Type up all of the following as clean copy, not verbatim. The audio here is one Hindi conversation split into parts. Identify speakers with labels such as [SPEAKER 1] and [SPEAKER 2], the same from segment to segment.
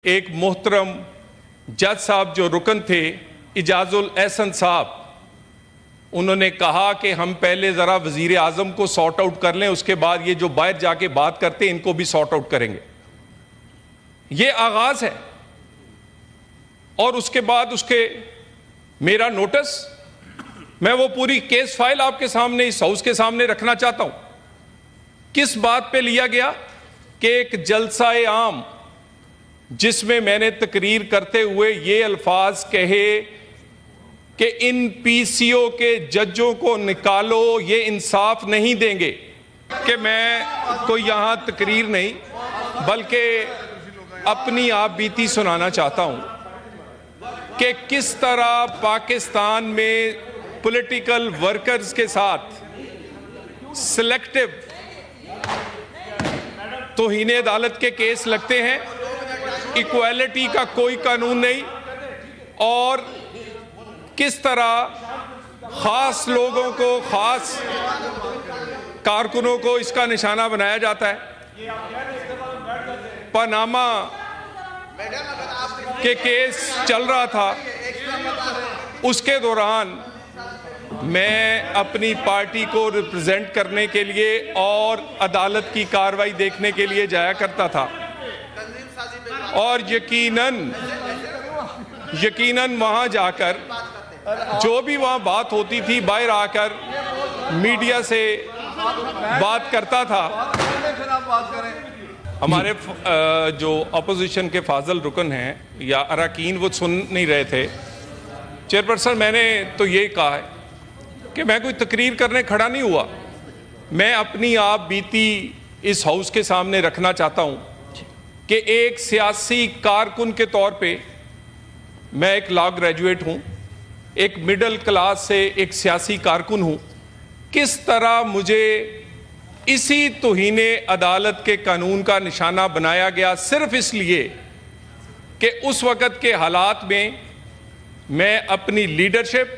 [SPEAKER 1] एक मोहतरम जज साहब जो रुकन थे इजाजुल एहसन साहब, उन्होंने कहा कि हम पहले ज़रा वज़ीर आज़म को सॉर्ट आउट कर लें, उसके बाद ये जो बाहर जाके बात करते हैं इनको भी सॉर्ट आउट करेंगे। ये आगाज़ है। और उसके बाद उसके मेरा नोटिस, मैं वो पूरी केस फाइल आपके सामने इस हाउस के सामने रखना चाहता हूं। किस बात पे लिया गया कि एक जलसा-ए आम जिसमें मैंने तकरीर करते हुए ये अल्फाज कहे कि इन पीसीओ के जजों को निकालो, ये इंसाफ नहीं देंगे, कि मैं कोई यहां तकरीर नहीं बल्कि अपनी आप बीती सुनाना चाहता हूं कि किस तरह पाकिस्तान में पॉलिटिकल वर्कर्स के साथ सिलेक्टिव तौहीन अदालत के केस लगते हैं, इक्वालिटी का कोई कानून नहीं, और किस तरह खास लोगों को, खास कारकुनों को इसका निशाना बनाया जाता है। पनामा के केस चल रहा था, उसके दौरान मैं अपनी पार्टी को रिप्रेजेंट करने के लिए और अदालत की कार्रवाई देखने के लिए जाया करता था, और यकीनन वहां जाकर जो भी वहां बात होती थी, बाहर आकर मीडिया से बात करता था। हमारे जो अपोजिशन के फाजल रुकन हैं या अरकान, वो सुन नहीं रहे थे। चेयरपर्सन, मैंने तो ये कहा है कि मैं कोई तकरीर करने खड़ा नहीं हुआ, मैं अपनी आप बीती इस हाउस के सामने रखना चाहता हूं कि एक सियासी कारकुन के तौर पे मैं एक लॉ ग्रेजुएट हूं, एक मिडिल क्लास से एक सियासी कारकुन हूं। किस तरह मुझे इसी तौहीने अदालत के कानून का निशाना बनाया गया, सिर्फ इसलिए कि उस वक़्त के हालात में मैं अपनी लीडरशिप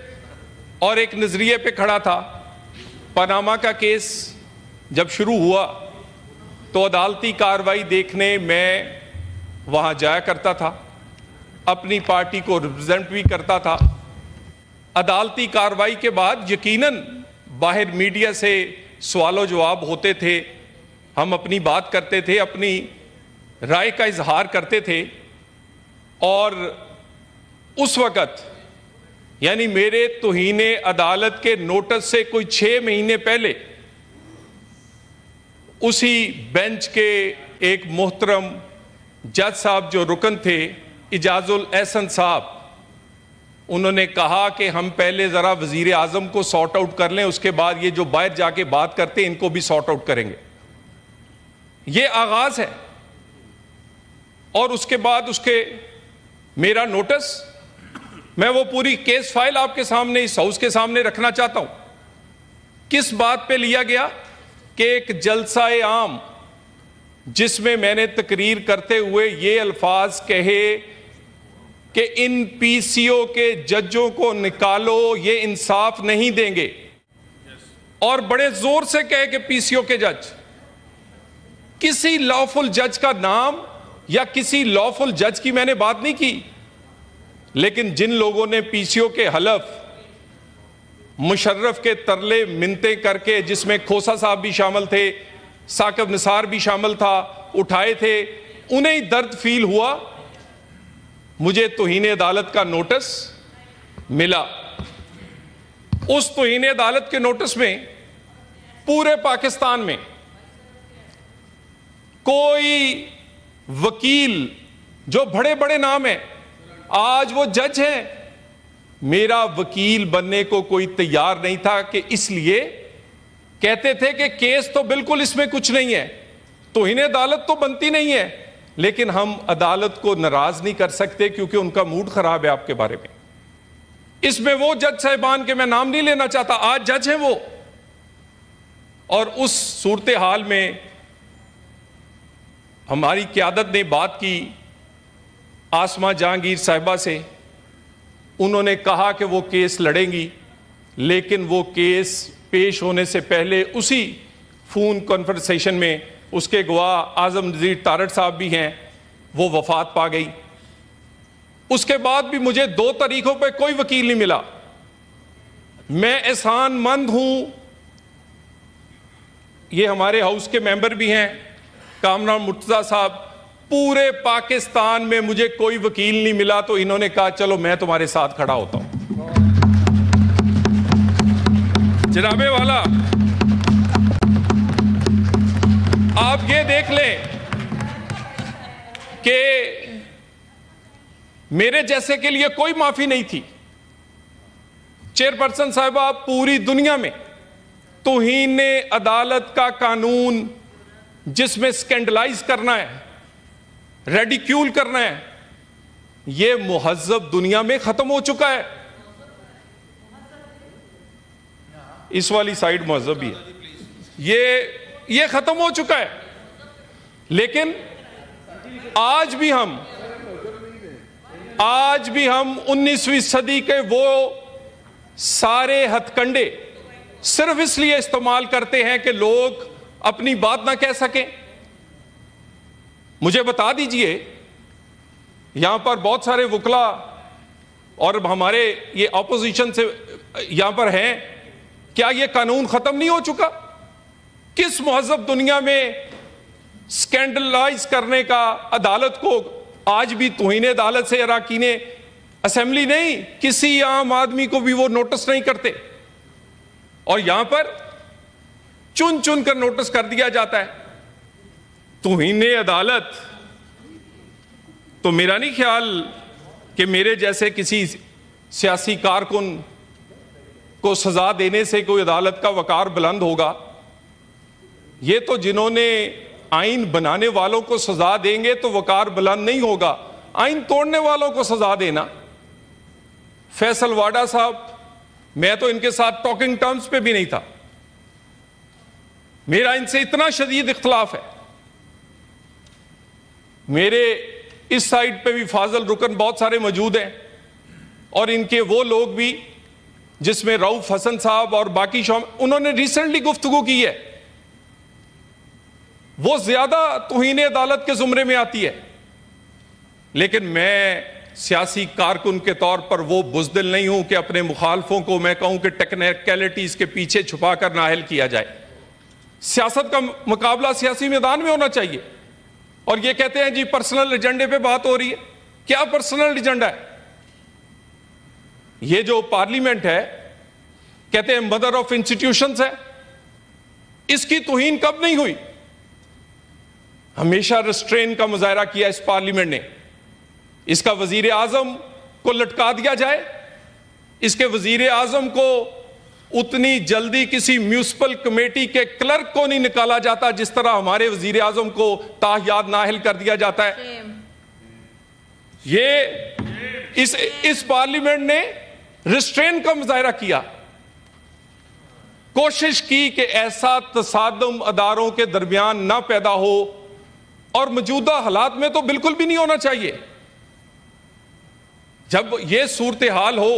[SPEAKER 1] और एक नज़रिए पे खड़ा था। पनामा का केस जब शुरू हुआ तो अदालती कार्रवाई देखने मैं वहां जाया करता था, अपनी पार्टी को रिप्रेजेंट भी करता था। अदालती कार्रवाई के बाद यकीनन बाहर मीडिया से सवालों जवाब होते थे, हम अपनी बात करते थे, अपनी राय का इजहार करते थे। और उस वक़्त यानी मेरे तौहीने अदालत के नोटिस से कोई 6 महीने पहले उसी बेंच के एक मोहतरम जज साहब जो रुकन थे इजाजुल एहसन साहब, उन्होंने कहा कि हम पहले ज़रा वज़ीर आज़म को सॉर्ट आउट कर लें, उसके बाद ये जो बाहर जाके बात करते हैं इनको भी सॉर्ट आउट करेंगे। ये आगाज़ है। और उसके बाद उसके मेरा नोटिस, मैं वो पूरी केस फाइल आपके सामने इस हाउस के सामने रखना चाहता हूं। किस बात पे लिया गया कि एक जलसा-ए आम जिसमें मैंने तकरीर करते हुए ये अल्फाज कहे कि इन पीसीओ के जजों को निकालो, ये इंसाफ नहीं देंगे, और बड़े जोर से कहे कि पीसीओ के जज, किसी लॉफुल जज का नाम या किसी लॉफुल जज की मैंने बात नहीं की, लेकिन जिन लोगों ने पीसीओ के हलफ मुशर्रफ के तरले मिन्नतें करके, जिसमें खोसा साहब भी शामिल थे, साकिब निसार भी शामिल था, उठाए थे, उन्हें ही दर्द फील हुआ। मुझे तौहीन अदालत का नोटिस मिला। उस तौहीन अदालत के नोटिस में पूरे पाकिस्तान में कोई वकील जो बड़े बड़े नाम हैं, आज वो जज हैं, मेरा वकील बनने को कोई तैयार नहीं था। कि इसलिए कहते थे कि केस तो बिल्कुल इसमें कुछ नहीं है, तौहीन अदालत तो बनती नहीं है, लेकिन हम अदालत को नाराज नहीं कर सकते क्योंकि उनका मूड खराब है आपके बारे में। इसमें वो जज साहिबान के मैं नाम नहीं लेना चाहता, आज जज हैं वो। और उस सूरत हाल में हमारी क़यादत ने बात की आसमा जहांगीर साहिबा से, उन्होंने कहा कि वो केस लड़ेंगी, लेकिन वो केस पेश होने से पहले उसी फोन कॉन्वर्सेशन में उसके गवाह आजम नज़ीर तारड़ साहब भी हैं, वो वफात पा गई। उसके बाद भी मुझे 2 तारीखों पे कोई वकील नहीं मिला। मैं एहसानमंद हूं, ये हमारे हाउस के मेंबर भी हैं कामरान मुर्तजा साहब, पूरे पाकिस्तान में मुझे कोई वकील नहीं मिला, तो इन्होंने कहा चलो मैं तुम्हारे साथ खड़ा होता हूं। जनाबे वाला, आप ये देख लें कि मेरे जैसे के लिए कोई माफी नहीं थी। चेयरपर्सन साहिबा, पूरी दुनिया में तौहीन अदालत का कानून जिसमें स्कैंडलाइज करना है, रेडिक्यूल करना है, यह मुहज्जब दुनिया में खत्म हो चुका है। इस वाली साइड मुहज्जब भी है, ये खत्म हो चुका है। लेकिन आज भी हम 19वीं सदी के वो सारे हथकंडे सिर्फ इसलिए इस्तेमाल करते हैं कि लोग अपनी बात ना कह सकें। मुझे बता दीजिए, यहां पर बहुत सारे वकला और हमारे ये ऑपोजिशन से यहां पर हैं, क्या ये कानून खत्म नहीं हो चुका? किस मुहज्जब दुनिया में स्कैंडलाइज करने का अदालत को आज भी तौहीन अदालत से अरकान असेंबली नहीं, किसी आम आदमी को भी वो नोटिस नहीं करते, और यहां पर चुन चुन कर नोटिस कर दिया जाता है। तौहीन अदालत, तो मेरा नहीं ख्याल कि मेरे जैसे किसी सियासी कारकुन को सजा देने से कोई अदालत का वकार बुलंद होगा। ये तो जिन्होंने आइन बनाने वालों को सजा देंगे तो वकार बुलंद नहीं होगा, आइन तोड़ने वालों को सजा देना। फैसल वाडा साहब, मैं तो इनके साथ टॉकिंग टर्म्स पे भी नहीं था, मेरा इनसे इतना शदीद इख्तलाफ है। मेरे इस साइड पे भी फाजल रुकन बहुत सारे मौजूद हैं, और इनके वो लोग भी जिसमें रऊफ हसन साहब और बाकी उन्होंने रिसेंटली गुफ्तगू की है, वो ज्यादा तौहीन अदालत के जुमरे में आती है। लेकिन मैं सियासी कारकुन के तौर पर वो बुज़दिल नहीं हूं कि अपने मुखालफों को मैं कहूं कि टेक्निकलिटीज के पीछे छुपा कर नाअहल किया जाए। सियासत का मुकाबला सियासी मैदान में होना चाहिए। और ये कहते हैं जी पर्सनल एजेंडे पे बात हो रही है, क्या पर्सनल एजेंडा है? ये जो पार्लियामेंट है, कहते हैं मदर ऑफ इंस्टीट्यूशंस है, इसकी तौहीन कब नहीं हुई? हमेशा रिस्ट्रेन का मुजाहरा किया इस पार्लियामेंट ने। इसका वजीर आजम को लटका दिया जाए, इसके वजीर आजम को उतनी जल्दी किसी म्यूनिसिपल कमेटी के क्लर्क को नहीं निकाला जाता जिस तरह हमारे वजीर आजम को ताहयात नाअहल कर दिया जाता है। ये इस पार्लियामेंट ने रिस्ट्रेन का मुजाहरा किया, कोशिश की कि ऐसा तसादुम अदारों के दरमियान ना पैदा हो, और मौजूदा हालात में तो बिल्कुल भी नहीं होना चाहिए। जब यह सूरत हाल हो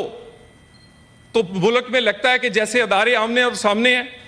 [SPEAKER 1] तो मुल्क में लगता है कि जैसे अदारे आमने और सामने हैं।